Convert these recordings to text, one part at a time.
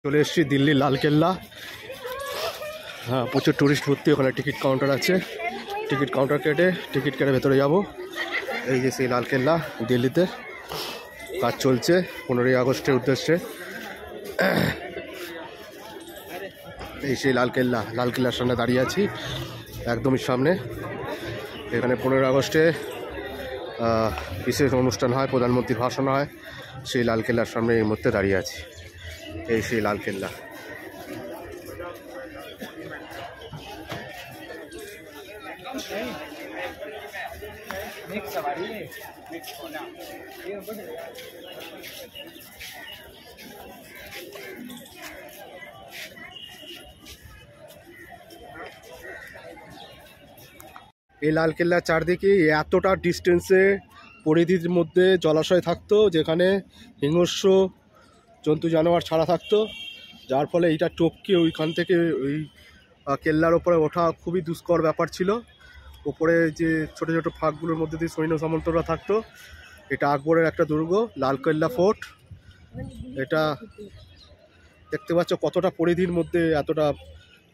চলে এসেছি দিল্লির লালকেল্লা। হ্যাঁ, প্রচুর টুরিস্ট ভর্তি। ওখানে টিকিট কাউন্টার আছে, টিকিট কাউন্টার কেটে টিকিট কেটে ভেতরে যাব। এই যে সেই লালকেল্লা, দিল্লিতে কাজ চলছে 15ই আগস্টের উদ্দেশ্যে। এই সেই লালকেল্লা, লালকেল্লার সামনে দাঁড়িয়ে আছি, একদমই সামনে। এখানে 15ই আগস্টে বিশেষ অনুষ্ঠান হয়, প্রধানমন্ত্রীর ভাষণ হয়। সেই লালকেল্লার সামনে এই মুহূর্তে দাঁড়িয়ে আছি। এই সেই লালকেল্লা। এই লালকেল্লার চারদিকে এতটা ডিস্টেন্সে পরিধির মধ্যে জলাশয় থাকতো, যেখানে হিংস্র জন্তু জানোয়ার ছাড়া থাকতো, যার ফলে এইটা টপকে ওইখান থেকে ওই কেল্লার ওপরে ওঠা খুবই দুষ্কর ব্যাপার ছিল। ওপরে যে ছোট ছোট ফাঁকগুলোর মধ্যে দিয়ে সৈন্য সামন্তরা থাকতো। এটা আকবরের একটা দুর্গ, লালকেল্লা ফোর্ট। এটা দেখতে পাচ্ছ কতটা পরিধির মধ্যে এতটা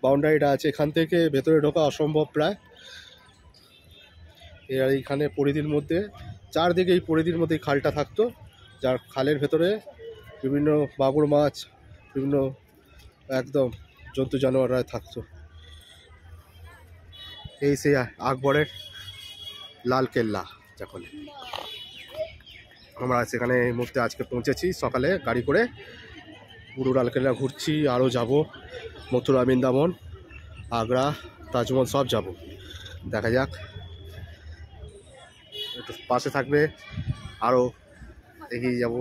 বাউন্ডারিটা আছে। এখান থেকে ভেতরে ঢোকা অসম্ভব প্রায়। আর এইখানে পরিধির মধ্যে চারদিকে এই পরিধির মধ্যে খালটা থাকতো, যার খালের ভেতরে বিভিন্ন মাগুর মাছ, বিভিন্ন একদম জন্তু জানোয়াররা থাকতো। এই সেই আকবরের লালকেল্লা যখন আমরা সেখানে এই মুহূর্তে আজকে পৌঁছেছি সকালে গাড়ি করে। পুরো লালকেল্লা ঘুরছি, আরও যাব মথুরা, বৃন্দাবন, আগ্রা, তাজমহল সব যাব। দেখা যাক, একটু পাশে থাকবে, আরও এগিয়ে যাব,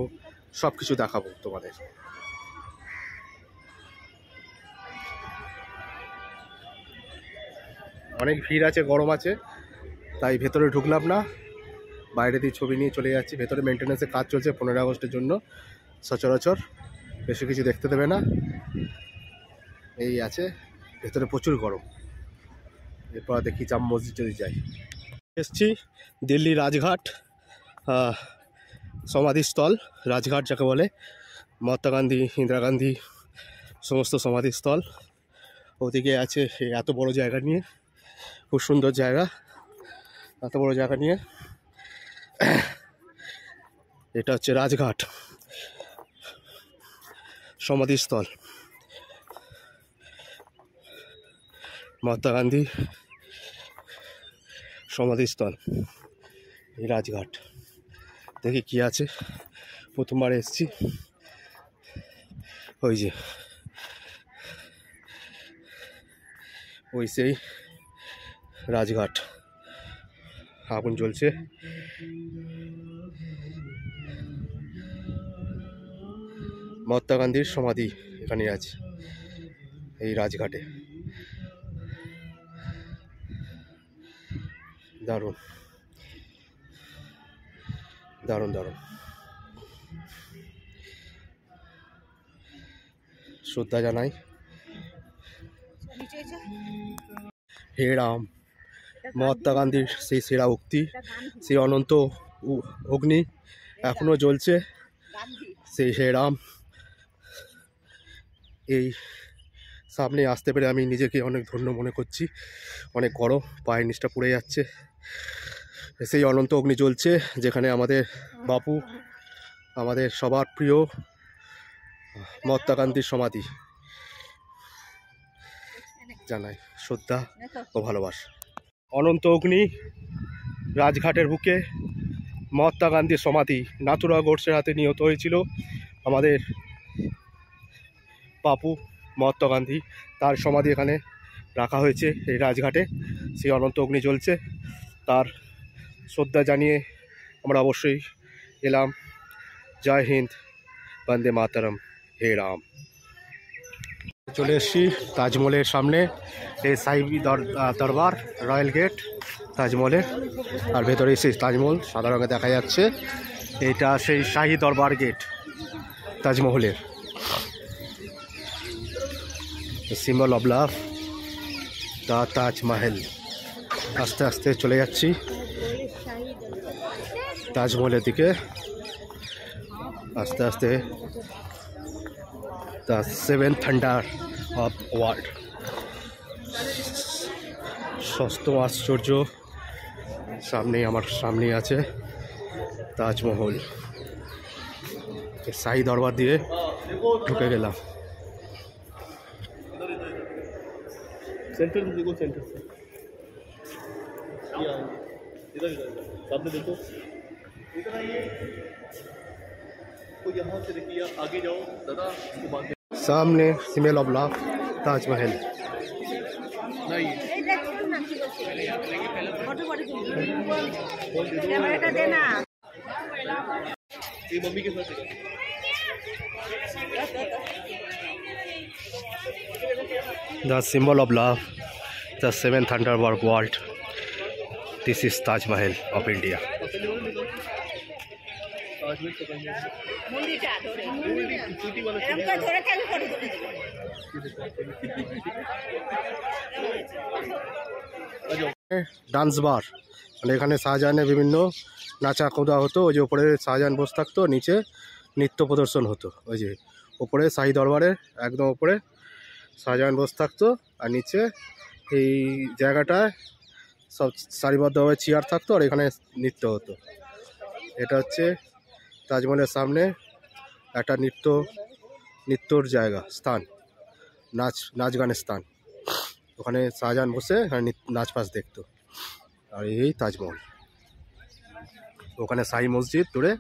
সব কিছু দেখাবো তোমাদের। অনেক ভিড় আছে, গরম আছে, তাই ভেতরে ঢুকলাম না, বাইরে দিয়ে ছবি নিয়ে চলে যাচ্ছি। ভেতরে মেনটেন্যান্সের কাজ চলছে 15ই আগস্টের জন্য। সচরাচর বেশি কিছু দেখতে দেবে না, এই আছে। ভেতরে প্রচুর গরম। এরপর দেখি জাম মসজিদ যদি যাই। এসছি দিল্লি রাজঘাট, সমাধিস্থল। রাজঘাট যাকে বলে, মহাত্মা গান্ধী, ইন্দিরা গান্ধী সমস্ত সমাধিস্থল ওদিকে আছে। এত বড় জায়গা নিয়ে, খুব সুন্দর জায়গা, এত বড় জায়গা নিয়ে। এটা হচ্ছে রাজঘাট সমাধিস্থল, মহাত্মা গান্ধী সমাধিস্থল, এই রাজঘাট। দেখি কি আছে, প্রথমবার এসেছি। ওই যে ওই সেই রাজঘাট, আগুন জ্বলছে। মহাত্মা গান্ধীর সমাধি এখানে আছে, এই রাজঘাটে। দারুণ দারুণ দারুণ, শ্রদ্ধা জানাই। হে রাম, মহাত্মা গান্ধীর সেই সেরা উক্তি, সেই অনন্ত অগ্নি এখনো জ্বলছে, সেই হে রাম। এই সামনে আসতে পেরে আমি নিজেকে অনেক ধন্য মনে করছি। অনেক গরম, পায়ের নিচটা পুড়ে যাচ্ছে। সেই অনন্ত অগ্নি জ্বলছে, যেখানে আমাদের বাপু, আমাদের সবার প্রিয় মহাত্মা গান্ধীর সমাধি। জানাই শ্রদ্ধা ও ভালোবাসা। অনন্ত অগ্নি, রাজঘাটের বুকে মহাত্মা গান্ধীর সমাধি। নাথুরা গোডসের হাতে নিহত হয়েছিল আমাদের বাপু মহাত্মা গান্ধী, তার সমাধি এখানে রাখা হয়েছে এই রাজঘাটে। সেই অনন্ত অগ্নি জ্বলছে, তার শ্রদ্ধা জানিয়ে আমরা অবশ্যই এলাম। জয় হিন্দ, বন্দে মাতরম, হে রাম। চলে এসেছি তাজমহলের সামনে। এই সাহিবি দরবার, রয়্যাল গেট তাজমহলের। আর ভেতরে সেই তাজমহল সাদা রঙে দেখা যাচ্ছে। এইটা সেই শাহী দরবার গেট তাজমহলের, symbol of love, the Taj Mahal. আস্তে আস্তে চলে যাচ্ছি তাজমহলের দিকে, আস্তে আস্তে the seven thunder of world. সপ্তম আশ্চর্য আমার সামনে আছে তাজমহল। শাহী দরবার দিয়ে ঢুকে গেলাম। सेंटर देखो, सेंटर से इधर सामने देखो, इधर आइए। तो यहाँ से देखिए, आगे जाओ दादा, उसके बाद सामने सिंबल ऑफ लव ताजमहल। नहीं ये मम्मी के साथ The symbol of love, the seventh thunder of world. This is Taj Mahal of India. Dance bar, মানে এখানে শাহজাহানের বিভিন্ন নাচা কোদা হতো। ওই যে ওপরে শাহজাহান বসে থাকতো, নিচে নৃত্য প্রদর্শন হতো। ওই যে ওপরে শাহী দরবারের একদম ওপরে শাহজাহান বসে থাকতো, আর নিচে এই জায়গাটায় সব সারিবদ্ধভাবে চেয়ার থাকতো, আর এখানে নৃত্য হতো। এটা হচ্ছে তাজমহলের সামনে একটা নৃত্যর জায়গা, স্থান, নাচ গানের স্থান। ওখানে শাহজাহান বসে নাচ ফাচ দেখতো। আর এই তাজমহল, ওখানে শাহী মসজিদ দূরে।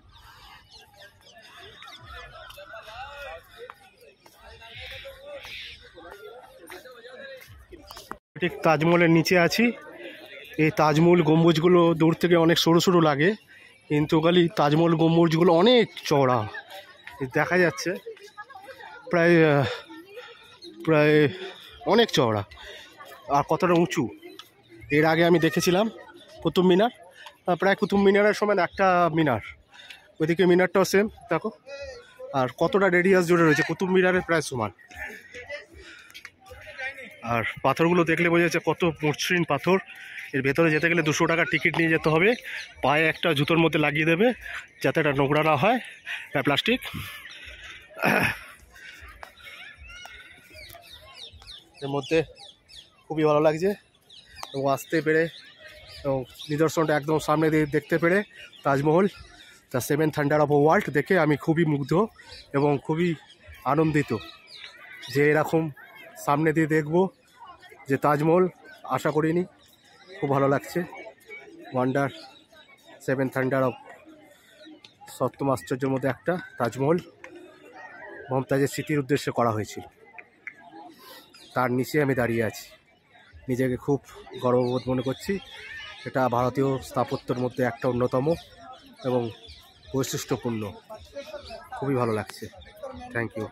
ঠিক তাজমহলের নিচে আছি। এই তাজমহল গম্বুজগুলো দূর থেকে অনেক সরু সরু লাগে, কিন্তু খালি তাজমহল গম্বুজগুলো অনেক চওড়া দেখা যাচ্ছে, প্রায় অনেক চওড়া আর কতটা উঁচু। এর আগে আমি দেখেছিলাম কুতুব মিনার, প্রায় কুতুব মিনারের সমান একটা মিনার, ওইদিকে মিনারটাও সেম দেখো, আর কতটা রেডিয়াস জুড়ে রয়েছে কুতুব মিনারের প্রায় সমান। আর পাথরগুলো দেখলে বোঝা যাচ্ছে কত মসৃণ পাথর। এর ভেতরে যেতে গেলে 200 টাকার টিকিট নিয়ে যেতে হবে। পায়ে একটা জুতোর মধ্যে লাগিয়ে দেবে যাতে এটা নোংরা না হয়, প্লাস্টিক। এর মধ্যে খুবই ভালো লাগছে এবং আসতে পেরে এবং নিদর্শনটা একদম সামনে দিয়ে দেখতে পেরে Taj Mahal the seven thunder of world দেখে আমি খুবই মুগ্ধ এবং খুবই আনন্দিত যে এরকম সামনে দিয়ে দেখব যে তাজমহল আশা করিনি। খুব ভালো লাগছে। ওয়ান্ডার সেভেন থান্ডার অফ সপ্তম আশ্চর্যের মধ্যে একটা তাজমহল মমতাজের স্মৃতির উদ্দেশ্যে করা হয়েছিল। তার নিচে আমি দাঁড়িয়ে আছি, নিজেকে খুব গর্ববোধ মনে করছি। এটা ভারতীয় স্থাপত্যের মধ্যে একটা অন্যতম এবং বৈশিষ্ট্যপূর্ণ। খুবই ভালো লাগছে। Thank you.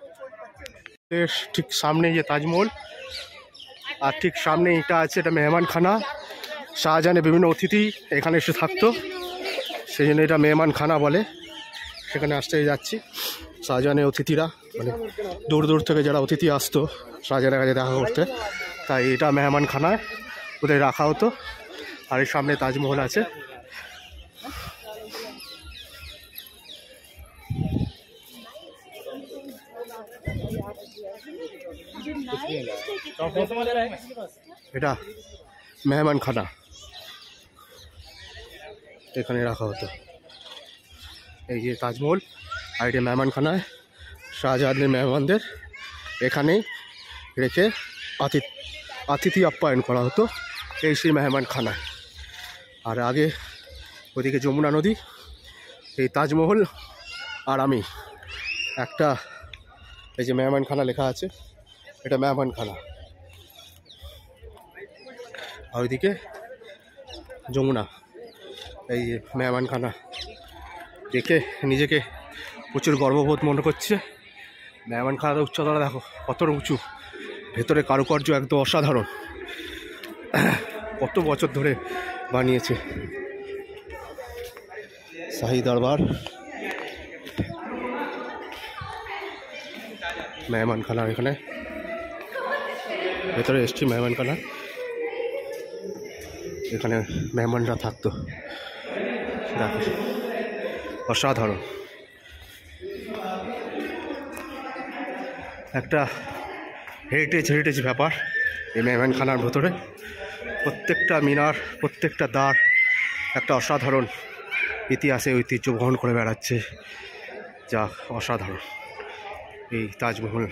ঠিক সামনে যে তাজমহল, আর ঠিক সামনে এটা আছে, এটা মেহমানখানা। শাহজাহানের বিভিন্ন অতিথি এখানে এসে থাকতো, সেই জন্য এটা মেহমানখানা বলে। সেখানে আসতে যাচ্ছি। শাহজাহানের অতিথিরা, মানে দূর দূর থেকে যারা অতিথি আসতো শাহজাহানের কাছে দেখা করতে, তাই এটা মেহমানখানায় ওদের রাখা হতো। আর এর সামনে তাজমহল আছে। এটা মেহমানখানা, এখানে রাখা হতো। এই যে তাজমহল, আর এটা মেহমানখানায় শাহজাহানের মেহমানদের এখানেই রেখে অতিথি আপ্যায়ন করা হতো, এই সেই মেহমানখানায়। আর আগে ওদিকে যমুনা নদী, এই তাজমহল আর আমি একটা, এই যে মেহমানখানা লেখা আছে, এটা মেহমানখানা। আর ওইদিকে যমুনা, এই যে মেহমানখানা দেখে নিজেকে প্রচুর গর্ববোধ মনে করছে। মেহমানখানার উচ্চতাটা দেখো কতটা উঁচু, ভেতরে কারুকার্য একদম অসাধারণ। কত বছর ধরে বানিয়েছে। শাহী দরবার, মেহমানখানা, এখানে ভেতরে এসছি মেহমানখানা, এখানে মেহমানরা থাকতো। দেখো অসাধারণ। একটা হেরিটেজ ব্যাপার এই মেহমানখানার ভেতরে। প্রত্যেকটা মিনার, প্রত্যেকটা দ্বার একটা অসাধারণ ইতিহাসে ঐতিহ্য বহন করে বেড়াচ্ছে, যা অসাধারণ। এই তাজমহল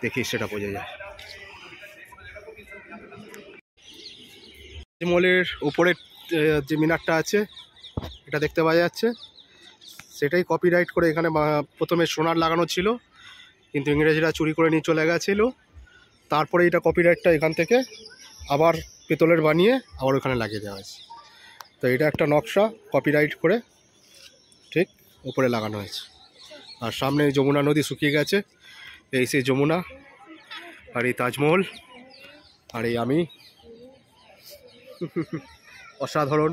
দেখি সেটা বোঝা যায়। তাজমহলের উপরে যে মিনারটা আছে এটা দেখতে পাওয়া যাচ্ছে, সেটাই কপিরাইট করে এখানে প্রথমে সোনার লাগানো ছিল, কিন্তু ইংরেজরা চুরি করে নিয়ে চলে গেছিলো। তারপরে এটা কপিরাইটটা এখান থেকে আবার পেতলের বানিয়ে আবার ওখানে লাগিয়ে দেওয়া হয়েছে। তো এটা একটা নকশা কপিরাইট করে ঠিক উপরে লাগানো হয়েছে। আর সামনে যমুনা নদী শুকিয়ে গেছে, এই সেই যমুনা, আর এই তাজমহল, আর এই আমি। অসাধারণ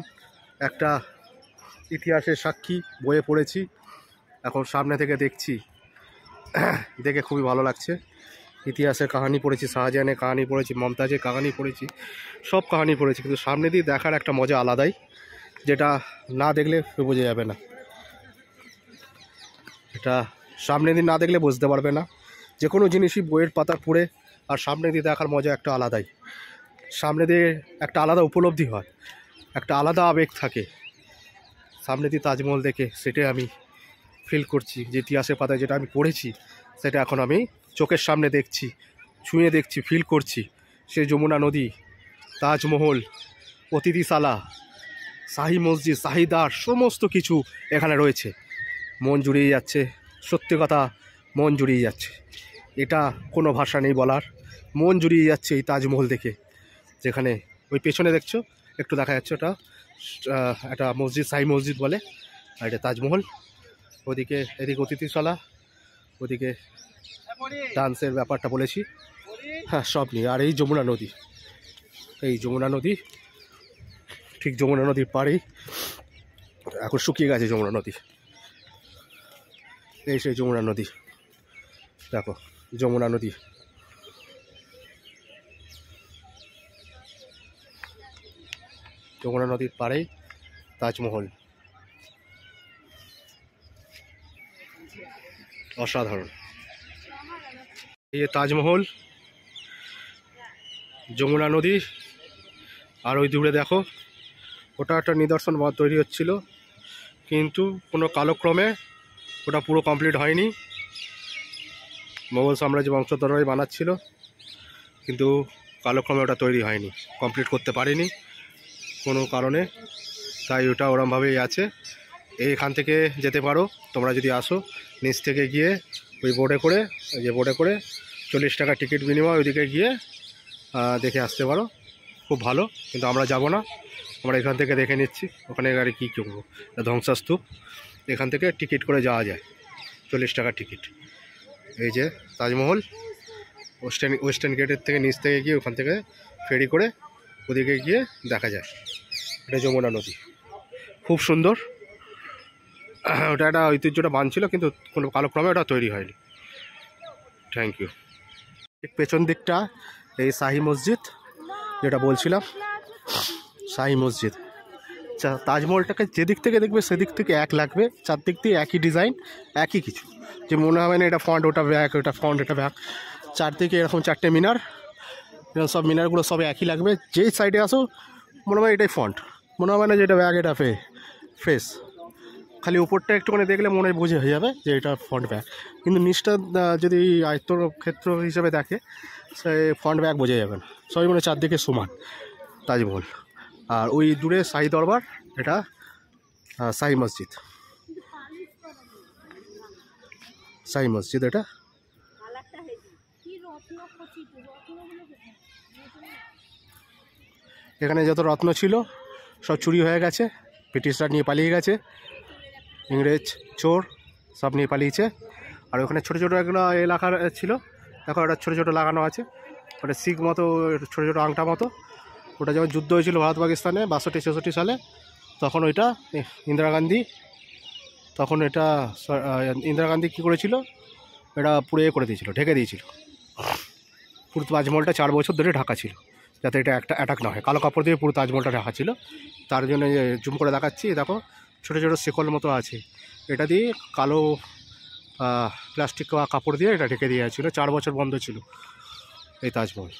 একটা ইতিহাসের সাক্ষী বয়ে পড়েছি, এখন সামনে থেকে দেখছি, দেখে খুবই ভালো লাগছে। ইতিহাসের কাহিনী পড়েছি, শাহজাহানের কাহিনী পড়েছি, মমতাজের কাহিনী পড়েছি, সব কাহিনী পড়েছি, কিন্তু সামনে দিয়ে দেখার একটা মজা আলাদাই, যেটা না দেখলে বোঝা যাবে না। এটা সামনে দিয়ে না দেখলে বুঝতে পারবে না। যে কোনো জিনিসই বইয়ের পাতা পড়ে আর সামনে দিয়ে দেখার মজা একটা আলাদাই। সামনে দিয়ে একটা আলাদা উপলব্ধি হয়, একটা আলাদা আবেগ থাকে সামনে দিয়ে তাজমহল দেখে। সেটাই আমি ফিল করছি, যে ইতিহাসের পাতায় যেটা আমি পড়েছি সেটা এখন আমি চোখের সামনে দেখছি, ছুঁয়ে দেখছি, ফিল করছি। সেই যমুনা নদী, তাজমহল, অতিথিশালা, শাহী মসজিদ, শাহীদার, সমস্ত কিছু এখানে রয়েছে। মন জুড়িয়ে যাচ্ছে, সত্যি কথা, মন জুড়িয়ে যাচ্ছে। এটা কোনো ভাষা নেই বলার, মন জুড়িয়ে যাচ্ছে এই তাজমহল দেখে। যেখানে ওই পেছনে দেখছো একটু দেখা যাচ্ছে, ওটা একটা মসজিদ, শাহী মসজিদ বলে, আর এটা তাজমহল। ওদিকে এদিকে অতিথিশালা, ওদিকে ডান্সের ব্যাপারটা বলেছি, হ্যাঁ সব নিয়ে। আর এই যমুনা নদী, এই যমুনা নদী, ঠিক যমুনা নদীর পাড়েই, এখন শুকিয়ে গেছে যমুনা নদী। এই সেই যমুনা নদী, দেখো যমুনা নদী। যমুনা নদীর পাড়েই তাজমহল, অসাধারণ। এই তাজমহল, যমুনা নদী, আর ওই দূরে দেখো ওটা একটা নিদর্শন তৈরি হচ্ছিল, কিন্তু কোনো কালক্রমে ওটা পুরো কমপ্লিট হয়নি। মোগল সাম্রাজ্য বংশধররাই বানাচ্ছিল, কিন্তু কালক্রমে ওটা তৈরি হয়নি, কমপ্লিট করতে পারেনি কোনো কারণে, তাই ওটা ওরমভাবেই আছে। এইখান থেকে যেতে পারো তোমরা যদি আসো, নিচ থেকে গিয়ে ওই বোর্ডে করে, যে বোর্ডে করে 40 টাকা টিকিট বিনিময় ওইদিকে গিয়ে দেখে আসতে পারো, খুব ভালো। কিন্তু আমরা যাব না, আমরা এখান থেকে দেখে নিচ্ছি। ওখানে গাড়ি কী করবো, ধ্বংসস্তূপ, এখান থেকে টিকিট করে যাওয়া যায়, 40 টাকা টিকিট। এই যে তাজমহল, ওয়েস্টার্ন গেটের থেকে নিচ থেকে গিয়ে ওখান থেকে ফেরি করে ওদিকে গিয়ে দেখা যায়। এটা যমুনা নদী, খুব সুন্দর। ওটা একটা ঐতিহ্যটা বানছিল, কিন্তু কোনো কালক্রমে ওটা তৈরি হয়নি। Thank you. ঠিক পেছন দিকটা এই শাহী মসজিদ, যেটা বলছিলাম, শাহী মসজিদ। তাজমহলটাকে যেদিক থেকে দেখবে সেদিক থেকে এক লাগবে, চারদিক দিয়ে একই ডিজাইন, একই কিছু, যে মনে হবে না এটা ফ্রন্ট, ওটা ব্যাক, ওটা ফ্রন্ট, এটা ব্যাক। চারদিকে এরকম 4টে মিনার, সব মিনারগুলো সব একই লাগবে। যেই সাইডে আসো মনে হয় এটাই ফ্রন্ট, মনে হবে না যে এটা ব্যাক, এটা ফেস। খালি উপরটা একটুখানি দেখলে মনে বুঝে হয়ে যাবে যে এটা ফ্রন্ট ব্যাক, কিন্তু নিচটা যদি আয়ত্তর ক্ষেত্র হিসেবে দেখে সে ফ্রন্ট ব্যাক বোঝা যাবে না, সবই মানে চারদিকে সমান তাজমহল। আর ওই দূরে শাহী দরবার, এটা শাহী মসজিদ, শাহী মসজিদ এটা। এখানে যত রত্ন ছিল সব চুরি হয়ে গেছে, ব্রিটিশরা নিয়ে পালিয়ে গেছে, ইংরেজ চোর সব নিয়ে পালিয়েছে। আর ওখানে ছোটো ছোটো এগুলো এলাকার ছিল, দেখো ওটা ছোটো ছোটো লাগানো আছে, ওটা শিখ মতো ছোটো ছোটো আংটা মতো। ওটা যখন যুদ্ধ হয়েছিল ভারত পাকিস্তানে 62-64 সালে, তখন ওইটা ইন্দিরা গান্ধী কী করেছিল, এটা পুরো করে দিয়েছিল, ঢেকে দিয়েছিল। পুরো তাজমহলটা 4 বছর ধরে ঢাকা ছিল, যাতে এটা একটা অ্যাটাক না হয়। কালো কাপড় দিয়ে পুরো তাজমহলটা ঢাকা ছিল, তার জন্য জুম করে দেখাচ্ছি। দেখো ছোটো ছোটো শিকল মতো আছে, এটা দিয়ে কালো প্লাস্টিক কাপড় দিয়ে এটা ঢেকে দেওয়া ছিল, 4 বছর বন্ধ ছিল এই তাজমহল।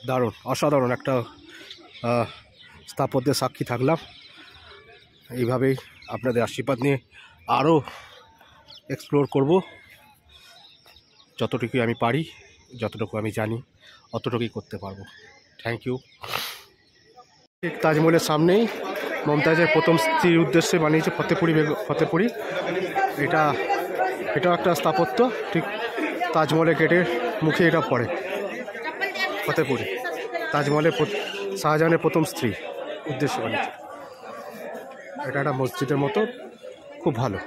দারুণ, অসাধারণ একটা স্থাপত্যের সাক্ষী থাকলাম। এইভাবেই আপনাদের আশীর্বাদ নিয়ে আরও এক্সপ্লোর করব, যতটুকু আমি পারি, যতটুকু আমি জানি অতটুকুই করতে পারবো। Thank you. ঠিক তাজমহলের সামনেই মমতাজের প্রথম স্ত্রীর উদ্দেশ্যে বানিয়েছে ফতেপুরি। এটাও একটা স্থাপত্য, ঠিক তাজমহলের গেটের মুখে এটা পড়ে, ফতেপুরি। তাজমহলের শাহজাহানের প্রথম স্ত্রী উদ্দেশ্যে বানিয়েছে। এটা একটা মসজিদের মতো, খুব ভালো।